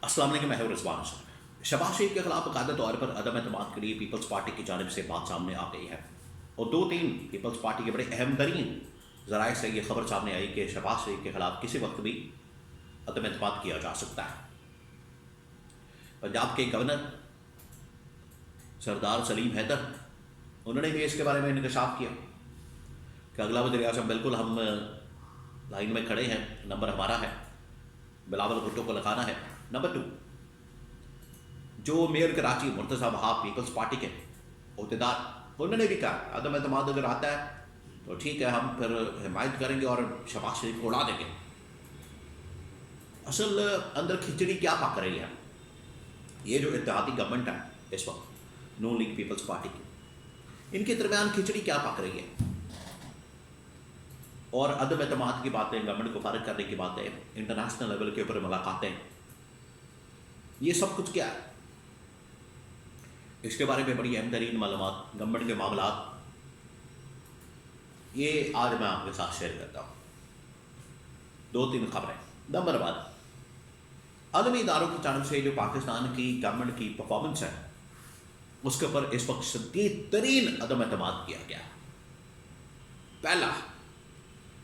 अस्सलाम वालेकुम, मैं हूं रिजवान हसन। शहबाज शरीफ के खिलाफ बाकायदा तौर पर अदम एतमाद के लिए पीपल्स पार्टी की जानिब से बात सामने आ गई है और दो तीन पीपल्स पार्टी के बड़े अहम तरीन ज़राए से ये खबर सामने आई कि शहबाज शरीफ के खिलाफ किसी वक्त भी अदम एतमाद किया जा सकता है। पंजाब के गवर्नर सरदार सलीम हैदर उन्होंने भी इसके बारे में इंकशाफ किया कि अगला वज़ीर आज़म बिल्कुल हम लाइन में खड़े हैं, नंबर हमारा है, बिलावल भुट्टो को लगाना है। नंबर 2, जो मेयर कराची मुर्तज़ा वहाब पीपल्स पार्टी के अहदेदार उन्होंने भी कहा अदम एतमाद अगर आता है तो ठीक है, हम फिर हिमायत करेंगे और शहबाज शरीफ को उड़ा देंगे। असल अंदर खिचड़ी क्या पक रही है, ये जो इत्तेहादी गवर्नमेंट है इस वक्त नून लीग पीपल्स पार्टी की, इनके दरमियान खिचड़ी क्या पक रही है और अदम एतमाद की बातें, गवर्नमेंट को फारिग करने की बातें, इंटरनेशनल लेवल के ऊपर मुलाकातें, ये सब कुछ क्या है। इसके बारे में बड़ी अहम तरीन मालूमात, गवर्नमेंट के मामला, ये आज मैं आपके साथ शेयर करता हूँ। 2-3 खबरें। नंबर 1, आलमी इदारों की जानब से जो पाकिस्तान की गवर्नमेंट की परफॉर्मेंस है उसके ऊपर इस वक्त शदीद तरीन अदम एतमाद किया गया। पहला,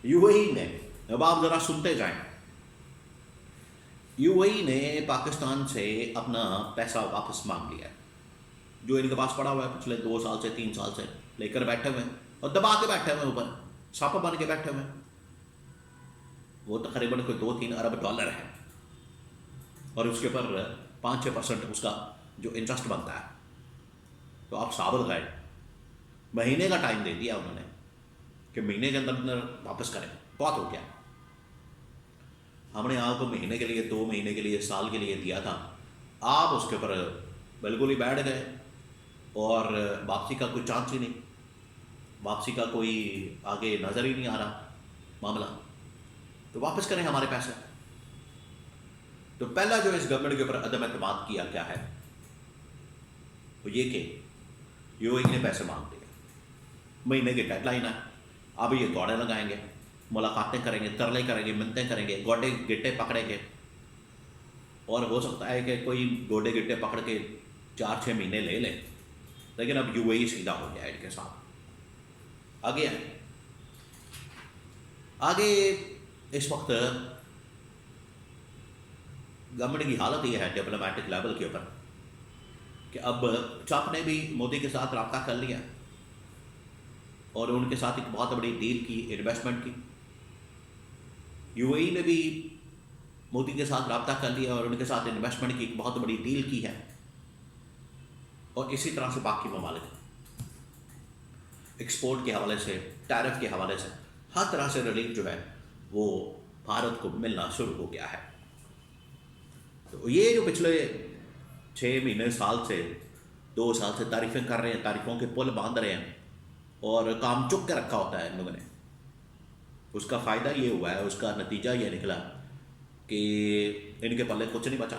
यूएई ने, अब आप ज़रा सुनते जाएं, यूएई ने पाकिस्तान से अपना पैसा वापस मांग लिया है जो इनके पास पड़ा हुआ है पिछले 2 साल से 3 साल से लेकर बैठे हुए हैं और दबा के बैठे हुए हैं, ऊपर छापा बन के बैठे हुए हैं। वो तकरीबन कोई 2-3 अरब डॉलर है और उसके ऊपर 5-6% उसका जो इंटरेस्ट बनता है। तो आप साबित गए, महीने का टाइम दे दिया उन्होंने कि महीने के अंदर वापस करें। बहुत हो गया, हमने आपको महीने के लिए, 2 महीने के लिए, साल के लिए दिया था, आप उसके ऊपर बिल्कुल ही बैठ गए और वापसी का कोई चांस ही नहीं, वापसी का कोई आगे नज़र ही नहीं आ रहा मामला। तो वापस करें हमारे पैसे। तो पहला जो इस गवर्नमेंट के ऊपर अदम एतमाद किया क्या है तो ये कि यूएई ने पैसे मांग दिए, महीने की डेडलाइन है, अब ये दौड़े लगाएंगे, मुलाकातें करेंगे, तरले करेंगे, मिन्नतें करेंगे, गोडे गिट्टे पकड़ेंगे और हो सकता है कि कोई गोडे गिट्टे पकड़ के 4-6 महीने ले ले, लेकिन अब यूएई सीधा हो गया इनके साथ। आगे इस वक्त गवर्नमेंट की हालत ये है डिप्लोमेटिक लेवल के ऊपर कि अब ट्रंप ने भी मोदी के साथ रब्ता कर लिया और उनके साथ एक बहुत बड़ी डील की, इन्वेस्टमेंट की। यूएई ने भी मोदी के साथ रब्ता कर लिया और उनके साथ इन्वेस्टमेंट की एक बहुत बड़ी डील की है और इसी तरह से बाकी ममालिक एक्सपोर्ट के हवाले से, टैरिफ के हवाले से, हर तरह से रिलीफ जो है वो भारत को मिलना शुरू हो गया है। तो ये जो पिछले 6 महीने, साल से, 2 साल से तारीफें कर रहे हैं, तारीफों के पुल बांध रहे हैं और काम चुक के रखा होता है इन लोगों ने, उसका फ़ायदा ये हुआ है, उसका नतीजा ये निकला कि इनके पल्ले कुछ नहीं बचा।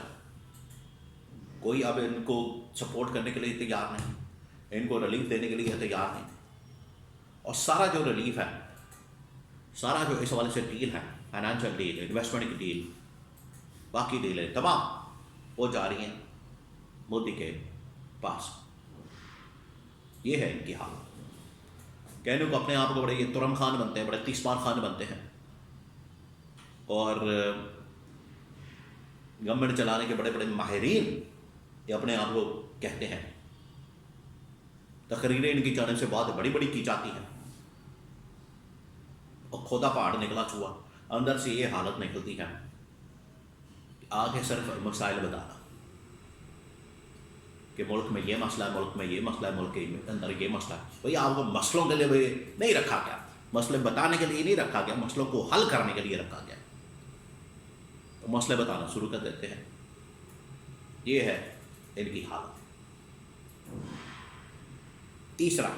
कोई अब इनको सपोर्ट करने के लिए तैयार नहीं, इनको रिलीफ देने के लिए तैयार नहीं। और सारा जो रिलीफ है, सारा जो इस हवाले से डील है, फाइनेंशियल डील, इन्वेस्टमेंट की डील, बाकी डीलें तमाम वो जा रही हैं मोदी के पास। ये है इनकी हालत। कहने को अपने आप को बड़े ये तुरम खान बनते हैं, बड़े तीसमार खान बनते हैं और गवर्नमेंट चलाने के बड़े बड़े माहिरीन ये अपने आप को कहते हैं। तकरीरें इनकी जानिब से बहुत बड़ी बड़ी की जाती हैं और खोदा पहाड़ निकला चूहा, अंदर से ये हालत निकलती है आगे सिर्फ मसाइल बताना कि मुल्क में ये मसला है, मुल्क में ये मसला है, मुल्क के अंदर ये मसला है। भाई आपको मसलों के लिए भी नहीं रखा गया, मसले बताने के लिए नहीं रखा गया, मसलों को हल करने के लिए रखा गया। तो मसले बताना शुरू कर देते हैं। ये है इनकी हालत। तीसरा,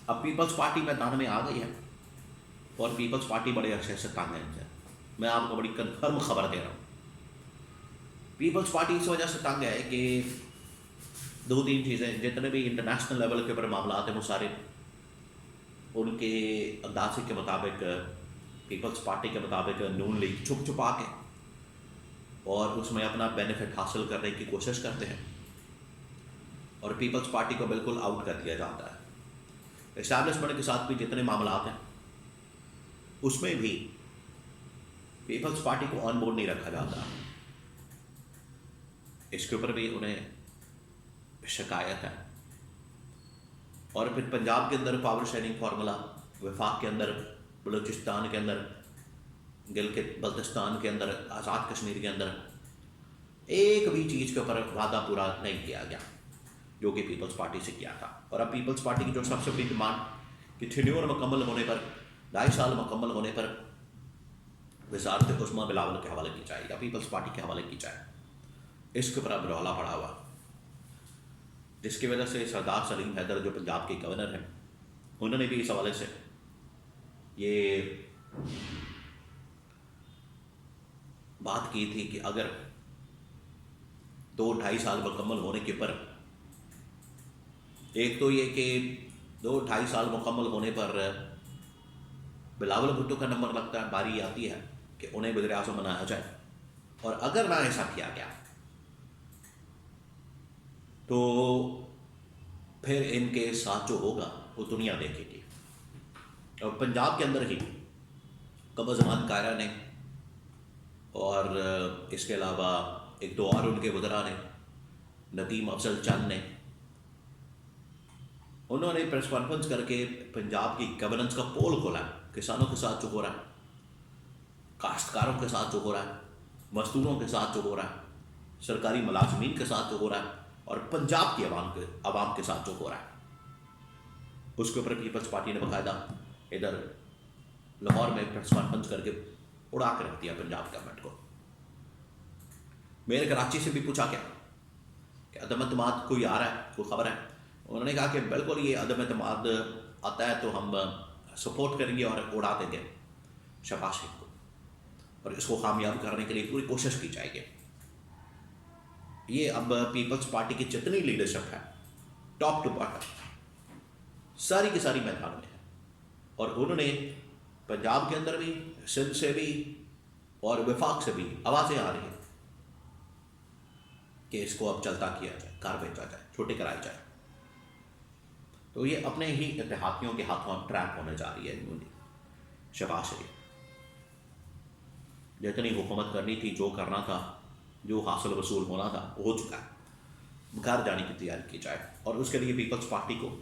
अब पीपल्स पार्टी मैदान में आ गई है और पीपल्स पार्टी बड़े अरसे से तंग है इनसे। मैं आपको बड़ी कन्फर्म खबर दे रहा हूँ, पीपल्स पार्टी इस वजह से तंग है कि 2-3 चीज़ें, जितने भी इंटरनेशनल लेवल के ऊपर मामला हैं वो सारे उनके अंदाजे के मुताबिक पीपल्स पार्टी के मुताबिक नून लीग छुप छुपा के اور اس میں اپنا بینیفٹ حاصل کرنے کی کوشش کرتے ہیں، اور پیپلز پارٹی کو بالکل آؤٹ کر دیا جاتا ہے۔ اسٹیبلشمنٹ کے ساتھ بھی جتنے معاملات ہیں اس میں بھی پیپلز پارٹی کو آن بورڈ نہیں رکھا جاتا۔ اس کے اوپر بھی انہیں شکایت ہے۔ اور پھر پنجاب کے اندر پاور شیئرنگ فارمولا، وفاق کے اندر، بلوچستان کے اندر، گلگت بلتستان کے اندر، آزاد کشمیر کے اندر ایک بھی چیز کے اوپر وعدہ پورا نہیں کیا گیا جو کہ پیپلز پارٹی سے کیا تھا۔ اور اب پیپلز پارٹی کی جو سب سے بڑی ڈیمانڈ کہ ٹینیور مکمل ہونے پر، 2.5 سال مکمل ہونے پر وزارت عظمیٰ بلاول کے حوالے کی جائے یا پیپلز پارٹی کے حوالے کی جائے، اس کے اوپر اب رولا پڑا ہوا، جس کی وجہ سے سردار سلیم حیدر جو پنجاب کے گورنر ہیں انہوں نے بھی اس حوالے سے یہ بات کی تھی کہ اگر 2-2.5 سال مکمل ہونے کے پر، ایک تو یہ کہ 2-2.5 سال مکمل ہونے پر بلاول بھٹو کا نمبر لگتا ہے، باری آتی ہے کہ انہیں وزیر اعظم بنایا جائے، اور اگر نہ ایسا کیا گیا تو پھر ان کے ساتھ جو ہوگا وہ دنیا دیکھے گی۔ اور پنجاب کے اندر ہی قمر زمان کائرہ نے اور اس کے علاوہ ایک دو اور ان کے وزراء نے، ندیم افضل چند نے، انہوں نے پریس کانفرنس کر کے پنجاب کی گورننس کا پول کھولا ہے۔ کسانوں کے ساتھ جو ہو رہا ہے، کاشتکاروں کے ساتھ جو ہو رہا ہے، مزدوروں کے ساتھ جو ہو رہا ہے، سرکاری ملازمین کے ساتھ جو ہو رہا ہے، اور پنجاب کی عوام کے ساتھ جو ہو رہا ہے، اس کے اوپر پیپلز پارٹی نے باقاعدہ ادھر لاہور میں پریس کانفرنس کر کے اڑا کے رکھ دیا پنجاب گورنمنٹ کو۔ میرے کراچی سے بھی پوچھا کیا کہ عدم اعتماد کوئی آ رہا ہے، کوئی خبر ہے؟ انہوں نے کہا کہ بالکل یہ عدم اعتماد آتا ہے تو ہم سپورٹ کریں گے اور اڑا دیں گے شہباز شریف کو، اور اس کو کامیاب کرنے کے لیے پوری کوشش کی جائے گی۔ یہ اب پیپلز پارٹی کی جتنی لیڈرشپ ہے ٹاپ ٹو باٹم ساری کی ساری میدان میں ہے، اور انہوں نے پنجاب کے اندر بھی، سندھ سے بھی اور وفاق سے بھی آوازیں آ رہی ہیں کہ اس کو اب چلتا کیا جائے، کار بھیجا جائے، چھوٹی کرائی جائے۔ تو یہ اپنے ہی اتحادیوں کے ہاتھوں ٹریپ ہونے جا رہی ہے شہباز شریف۔ جتنی حکومت کرنی تھی، جو کرنا تھا، جو حاصل وصول ہونا تھا وہ ہو چکا ہے، گھر جانے کی تیاری کی جائے، اور اس کے لیے پیپلز پارٹی کو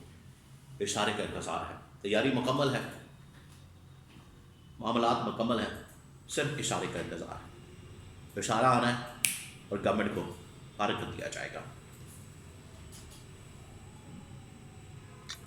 اشارے کا انتظار ہے۔ تیاری مکمل ہے، معاملات مکمل ہیں، صرف اشارے کا انتظار ہے۔ اشارہ آنا ہے اور گورنمنٹ کو فارغ کر دیا جائے گا۔